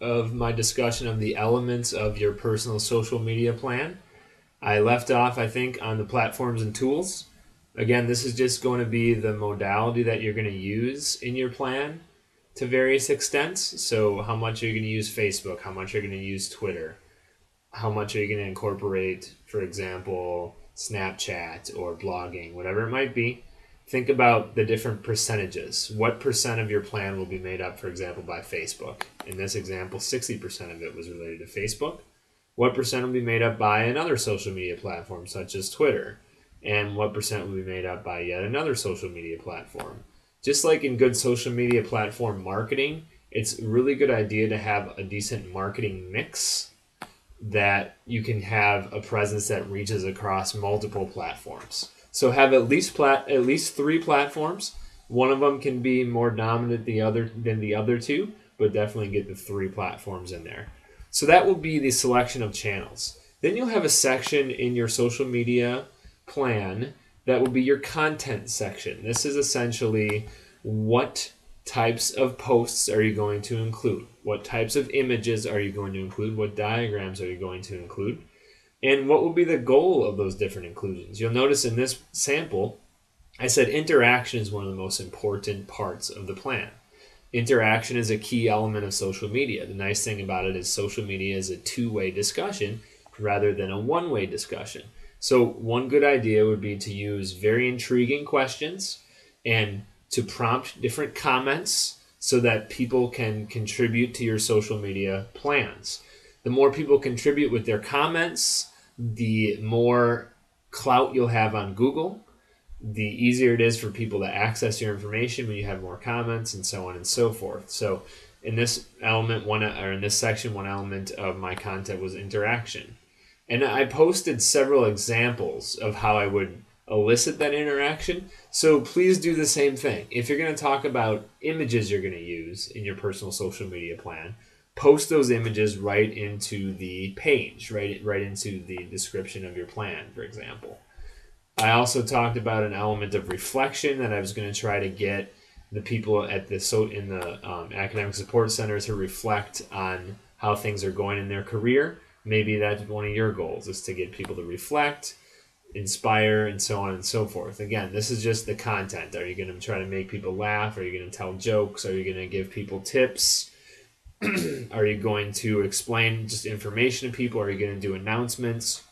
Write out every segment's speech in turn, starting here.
of my discussion of the elements of your personal social media plan. I left off, I think, on the platforms and tools. Again, this is just going to be the modality that you're going to use in your plan to various extents. So, how much are you going to use Facebook? How much are you going to use Twitter? How much are you going to incorporate, for example, Snapchat or blogging, whatever it might be? Think about the different percentages. What percent of your plan will be made up, for example, by Facebook? In this example, 60% of it was related to Facebook. What percent will be made up by another social media platform, such as Twitter? And what percent will be made up by yet another social media platform? Just like in good social media platform marketing, it's a really good idea to have a decent marketing mix that you can have a presence that reaches across multiple platforms. So have at least three platforms. One of them can be more dominant than the other two, but definitely get the three platforms in there. So that will be the selection of channels. Then you'll have a section in your social media plan that will be your content section. This is essentially what types of posts are you going to include? What types of images are you going to include? What diagrams are you going to include? And what will be the goal of those different inclusions? You'll notice in this sample, I said interaction is one of the most important parts of the plan. Interaction is a key element of social media. The nice thing about it is social media is a two-way discussion rather than a one-way discussion. So one good idea would be to use very intriguing questions and to prompt different comments so that people can contribute to your social media plans. The more people contribute with their comments, the more clout you'll have on Google, the easier it is for people to access your information when you have more comments, and so on and so forth. So in this in this section, one element of my content was interaction. And I posted several examples of how I would elicit that interaction. So please do the same thing. If you're going to talk about images you're going to use in your personal social media plan, post those images right into the page, right into the description of your plan, for example. I also talked about an element of reflection that I was going to try to get the people at the academic support center to reflect on how things are going in their career. Maybe that's one of your goals, is to get people to reflect, inspire, and so on and so forth. Again, this is just the content. Are you going to try to make people laugh? Are you going to tell jokes? Are you going to give people tips? Are you going to explain just information to people? Are you going to do announcements?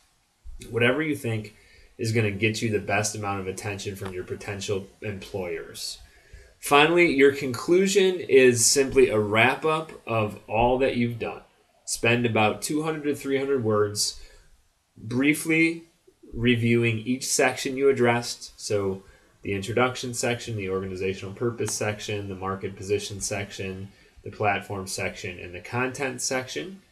Whatever you think is going to get you the best amount of attention from your potential employers. Finally, your conclusion is simply a wrap-up of all that you've done. Spend about 200 to 300 words briefly reviewing each section you addressed. So the introduction section, the organizational purpose section, the market position section, the platform section, and the content section.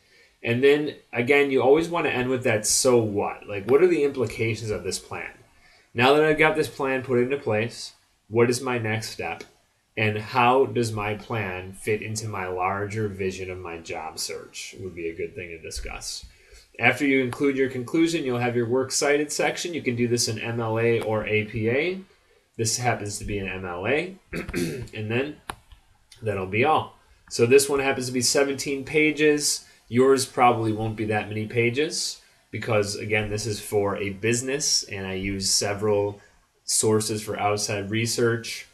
And then, again, you always want to end with that so what? Like, what are the implications of this plan? Now that I've got this plan put into place, what is my next step? And how does my plan fit into my larger vision of my job search? Would be a good thing to discuss. After you include your conclusion, you'll have your works cited section. You can do this in MLA or APA. This happens to be an MLA. And then that'll be all. So this one happens to be 17 pages. Yours probably won't be that many pages because, again, this is for a business and I use several sources for outside research.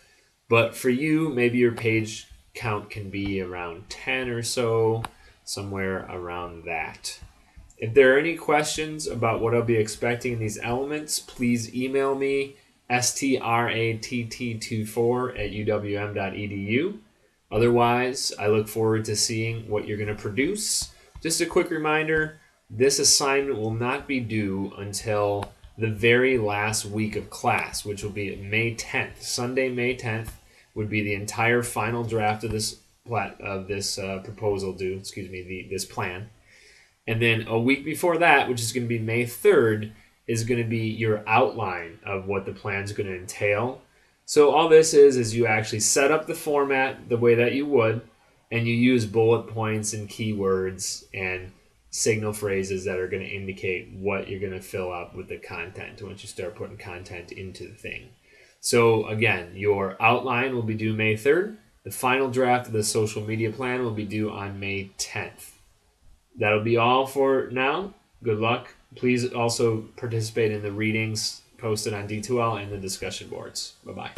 But for you, maybe your page count can be around 10 or so, somewhere around that. If there are any questions about what I'll be expecting in these elements, please email me, stratt24@uwm.edu. Otherwise, I look forward to seeing what you're going to produce. Just a quick reminder, this assignment will not be due until the very last week of class, which will be May 10th. Sunday, May 10th would be the entire final draft of this this plan. And then a week before that, which is going to be May 3rd, is going to be your outline of what the plan is going to entail. So all this is you actually set up the format the way that you would, and you use bullet points and keywords and signal phrases that are going to indicate what you're going to fill up with the content once you start putting content into the thing. So again, your outline will be due May 3rd. The final draft of the social media plan will be due on May 10th. That'll be all for now. Good luck. Please also participate in the readings posted on D2L and the discussion boards. Bye-bye.